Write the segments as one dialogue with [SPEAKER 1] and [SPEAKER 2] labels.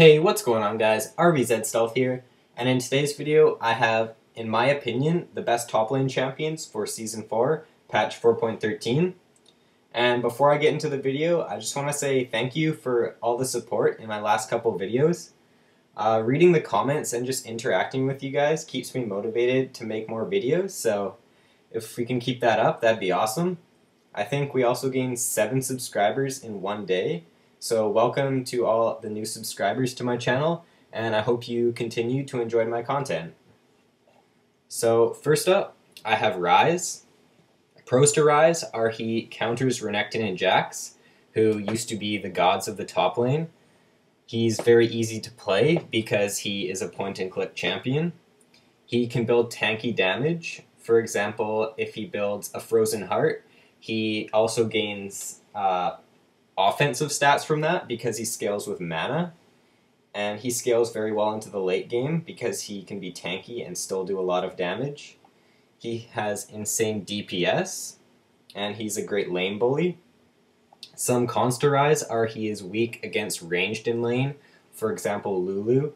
[SPEAKER 1] Hey, what's going on guys? RVZ Stealth here, and in today's video I have, in my opinion, the best top lane champions for Season 4, patch 4.13. And before I get into the video, I just want to say thank you for all the support in my last couple videos. Reading the comments and just interacting with you guys keeps me motivated to make more videos, so if we can keep that up, that'd be awesome. I think we also gained 7 subscribers in one day. So welcome to all the new subscribers to my channel, and I hope you continue to enjoy my content. So first up, I have Ryze. Pros to Ryze are he counters Renekton and Jax, who used to be the gods of the top lane. He's very easy to play because he is a point-and-click champion. He can build tanky damage. For example, if he builds a Frozen Heart, he also gains offensive stats from that because he scales with mana, and he scales very well into the late game because he can be tanky and still do a lot of damage. He has insane DPS, and he's a great lane bully. Some cons to Ryze are he is weak against ranged in lane, for example Lulu.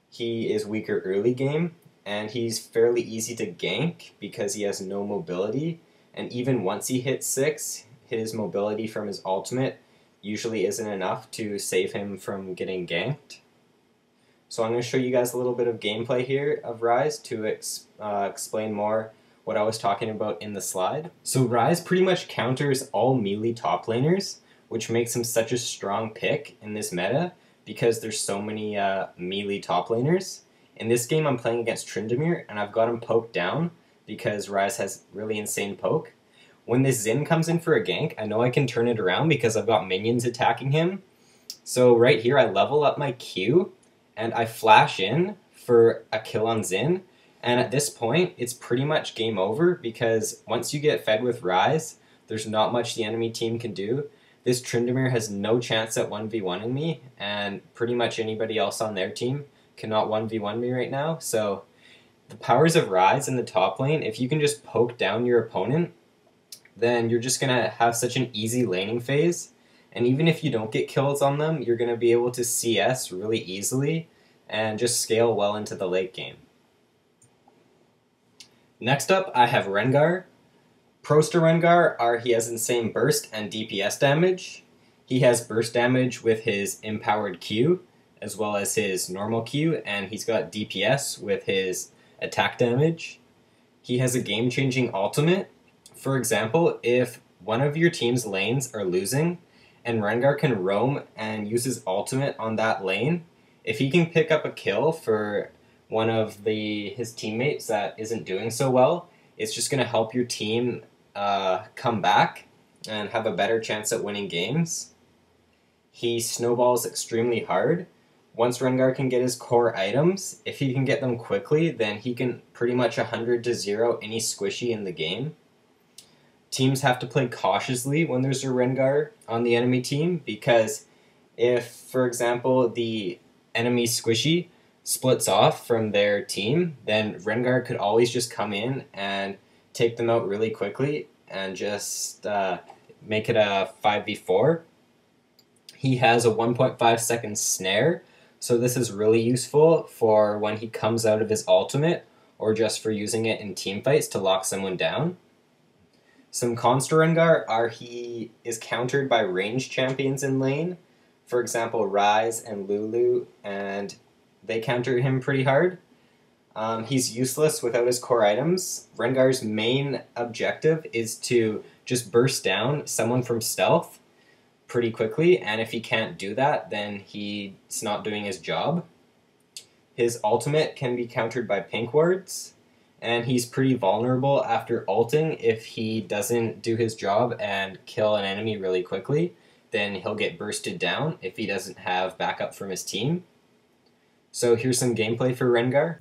[SPEAKER 1] He is weaker early game, and he's fairly easy to gank because he has no mobility, and even once he hits 6, his mobility from his ultimate usually isn't enough to save him from getting ganked. So I'm going to show you guys a little bit of gameplay here of Ryze to explain more what I was talking about in the slide. So Ryze pretty much counters all melee top laners, which makes him such a strong pick in this meta because there's so many melee top laners. In this game I'm playing against Tryndamere, and I've got him poked down because Ryze has really insane poke. When this Xin comes in for a gank, I know I can turn it around because I've got minions attacking him. So right here I level up my Q and I flash in for a kill on Xin. And at this point it's pretty much game over because once you get fed with Ryze, there's not much the enemy team can do. This Tryndamere has no chance at 1v1ing me, and pretty much anybody else on their team cannot 1v1 me right now. So the powers of Ryze in the top lane, if you can just poke down your opponent, then you're just going to have such an easy laning phase, and even if you don't get kills on them, you're going to be able to CS really easily and just scale well into the late game. Next up, I have Rengar. Pros to Rengar are he has insane burst and DPS damage. He has burst damage with his empowered Q, as well as his normal Q, and he's got DPS with his attack damage. He has a game-changing ultimate. For example, if one of your team's lanes are losing and Rengar can roam and use his ultimate on that lane, if he can pick up a kill for one of his teammates that isn't doing so well, it's just going to help your team come back and have a better chance at winning games. He snowballs extremely hard. Once Rengar can get his core items, if he can get them quickly, then he can pretty much 100-0 any squishy in the game. Teams have to play cautiously when there's a Rengar on the enemy team, because if, for example, the enemy squishy splits off from their team, then Rengar could always just come in and take them out really quickly and just make it a 5v4. He has a 1.5 second snare, so this is really useful for when he comes out of his ultimate, or just for using it in teamfights to lock someone down. Some cons to Rengar are he is countered by ranged champions in lane, for example Ryze and Lulu, and they counter him pretty hard. He's useless without his core items. Rengar's main objective is to just burst down someone from stealth pretty quickly, and if he can't do that, then he's not doing his job. His ultimate can be countered by pink wards, and he's pretty vulnerable after ulting. If he doesn't do his job and kill an enemy really quickly, then he'll get bursted down if he doesn't have backup from his team. So here's some gameplay for Rengar.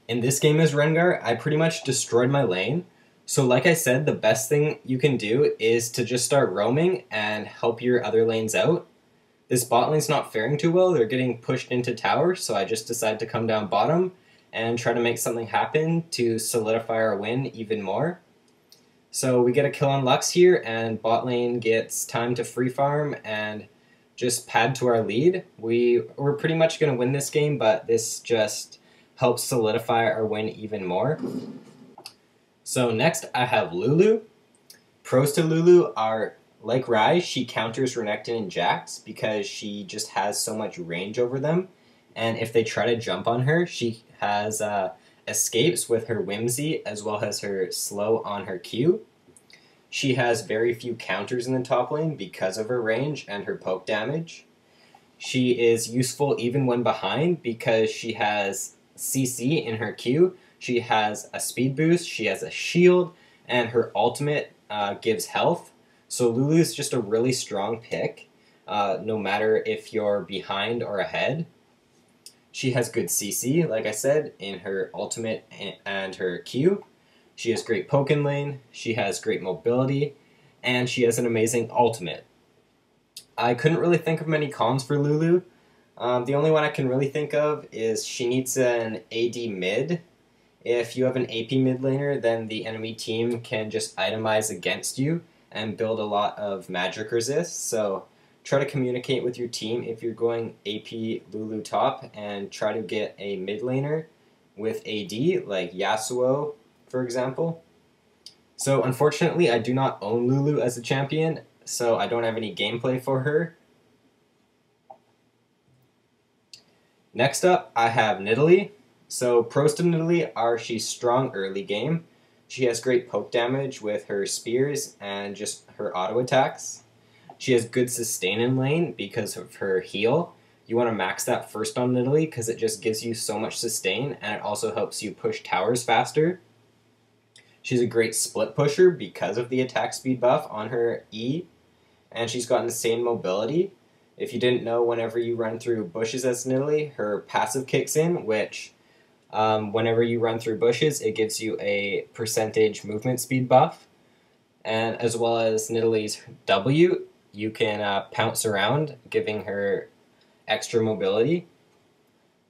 [SPEAKER 1] In this game as Rengar, I pretty much destroyed my lane. So like I said, the best thing you can do is to just start roaming and help your other lanes out. This bot lane's not faring too well. They're getting pushed into tower, so I just decided to come down bottom and try to make something happen to solidify our win even more. So we get a kill on Lux here, and bot lane gets time to free farm and just pad to our lead. We're pretty much going to win this game, but this just helps solidify our win even more. So next I have Lulu. Pros to Lulu are, like Ryze, she counters Renekton and Jax because she just has so much range over them. And if they try to jump on her, she has escapes with her Whimsy as well as her slow on her Q. She has very few counters in the top lane because of her range and her poke damage. She is useful even when behind because she has CC in her Q. She has a speed boost, she has a shield, and her ultimate gives health. So Lulu is just a really strong pick, no matter if you're behind or ahead. She has good CC, like I said, in her ultimate and her Q. She has great poke in lane, she has great mobility, and she has an amazing ultimate. I couldn't really think of many cons for Lulu. The only one I can really think of is she needs an AD mid. If you have an AP mid laner, then the enemy team can just itemize against you and build a lot of magic resist. So try to communicate with your team if you're going AP Lulu top and try to get a mid laner with AD, like Yasuo, for example. So unfortunately, I do not own Lulu as a champion, so I don't have any gameplay for her. Next up, I have Nidalee. So pros to Nidalee are she's strong early game. She has great poke damage with her spears and just her auto attacks. She has good sustain in lane because of her heal. You want to max that first on Nidalee because it just gives you so much sustain and it also helps you push towers faster. She's a great split pusher because of the attack speed buff on her E, and she's got insane mobility. If you didn't know, whenever you run through bushes as Nidalee, her passive kicks in, which whenever you run through bushes, it gives you a percentage movement speed buff. And as well as Nidalee's W, you can pounce around, giving her extra mobility.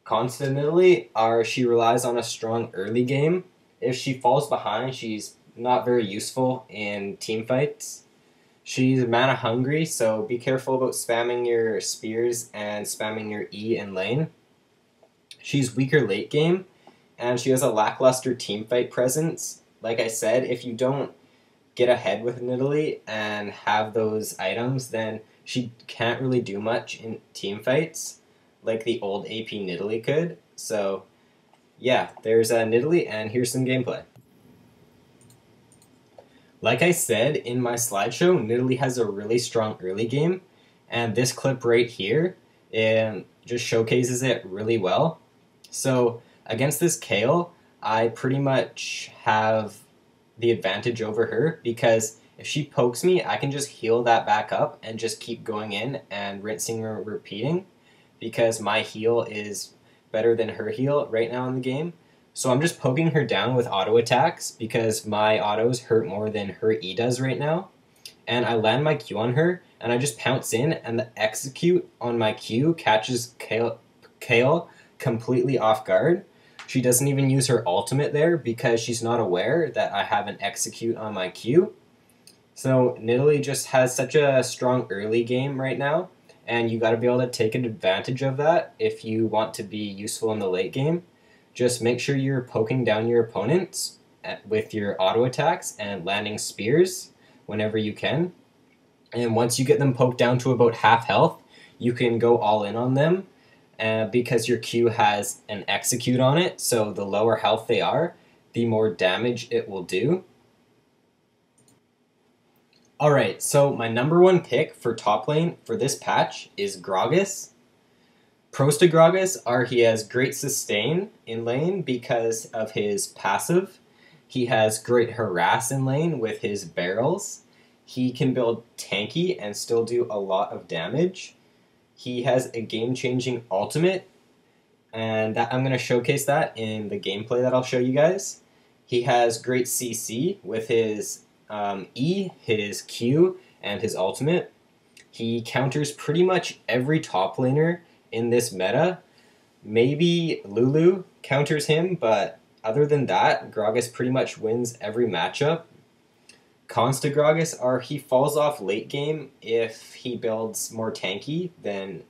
[SPEAKER 1] Cons to Nidalee are she relies on a strong early game. If she falls behind, she's not very useful in team fights. She's mana hungry, so be careful about spamming your spears and spamming your E in lane. She's weaker late game, and she has a lackluster teamfight presence. Like I said, if you don't get ahead with Nidalee and have those items, then she can't really do much in teamfights like the old AP Nidalee could. So yeah, there's Nidalee, and here's some gameplay. Like I said in my slideshow, Nidalee has a really strong early game, and this clip right here just showcases it really well. So against this Kayle, I pretty much have the advantage over her because if she pokes me, I can just heal that back up and just keep going in and rinsing or repeating because my heal is better than her heal right now in the game. So I'm just poking her down with auto attacks because my autos hurt more than her E does right now. And I land my Q on her and I just pounce in and the execute on my Q catches Kayle completely off guard. She doesn't even use her ultimate there because she's not aware that I have an execute on my Q. So Nidalee just has such a strong early game right now, and you got to be able to take advantage of that if you want to be useful in the late game. Just make sure you're poking down your opponents with your auto attacks and landing spears whenever you can. And once you get them poked down to about half health, you can go all in on them because your Q has an execute on it, so the lower health they are, the more damage it will do. Alright, so my number one pick for top lane for this patch is Gragas. Pros to Gragas are he has great sustain in lane because of his passive. He has great harass in lane with his barrels. He can build tanky and still do a lot of damage. He has a game-changing ultimate, and I'm going to showcase that in the gameplay that I'll show you guys. He has great CC with his E, his Q, and his ultimate. He counters pretty much every top laner in this meta. Maybe Lulu counters him, but other than that, Gragas pretty much wins every matchup. Cons to Gragas are he falls off late game if he builds more tanky than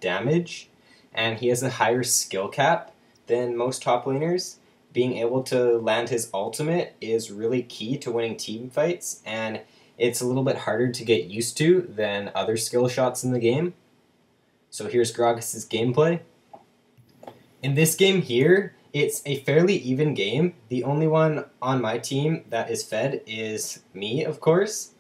[SPEAKER 1] damage, and he has a higher skill cap than most top laners. Being able to land his ultimate is really key to winning team fights, and it's a little bit harder to get used to than other skill shots in the game. So here's Gragas' gameplay. In this game here, it's a fairly even game. The only one on my team that is fed is me, of course.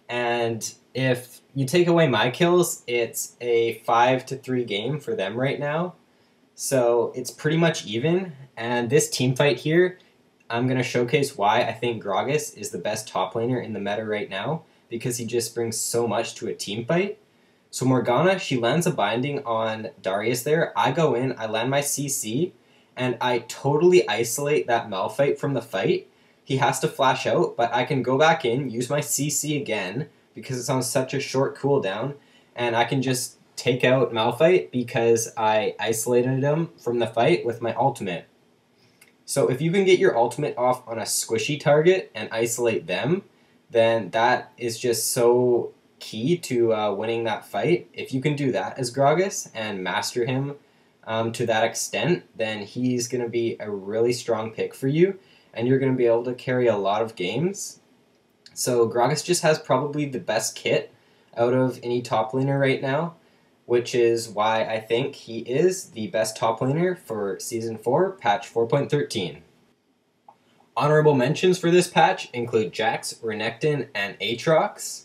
[SPEAKER 1] And if you take away my kills, it's a 5-3 game for them right now. So it's pretty much even. And this team fight here, I'm going to showcase why I think Gragas is the best top laner in the meta right now, because he just brings so much to a team fight. So Morgana, she lands a binding on Darius there. I go in, I land my CC, and I totally isolate that Malphite from the fight. He has to flash out, but I can go back in, use my CC again, because it's on such a short cooldown, and I can just take out Malphite because I isolated him from the fight with my ultimate. So if you can get your ultimate off on a squishy target and isolate them, then that is just so key to winning that fight. If you can do that as Gragas and master him to that extent, then he's going to be a really strong pick for you, and you're going to be able to carry a lot of games. So Gragas just has probably the best kit out of any top laner right now, which is why I think he is the best top laner for Season 4, patch 4.13. Honorable mentions for this patch include Jax, Renekton, and Aatrox.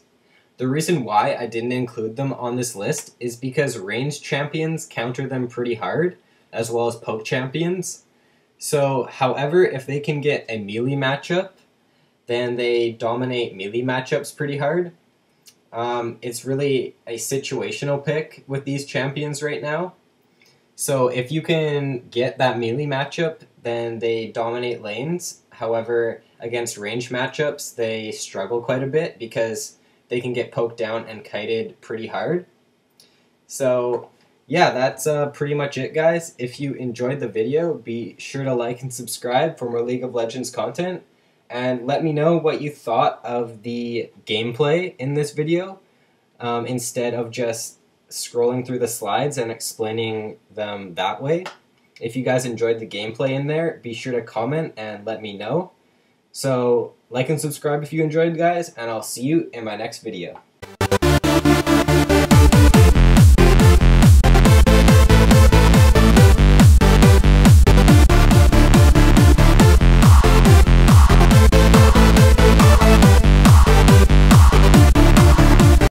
[SPEAKER 1] The reason why I didn't include them on this list is because ranged champions counter them pretty hard, as well as poke champions. So, however, if they can get a melee matchup, then they dominate melee matchups pretty hard. It's really a situational pick with these champions right now. So if you can get that melee matchup, then they dominate lanes. However, against range matchups, they struggle quite a bit because they can get poked down and kited pretty hard. So yeah, that's pretty much it, guys. If you enjoyed the video, be sure to like and subscribe for more League of Legends content. And let me know what you thought of the gameplay in this video, instead of just scrolling through the slides and explaining them that way. If you guys enjoyed the gameplay in there, be sure to comment and let me know. So, like and subscribe if you enjoyed, guys, and I'll see you in my next video.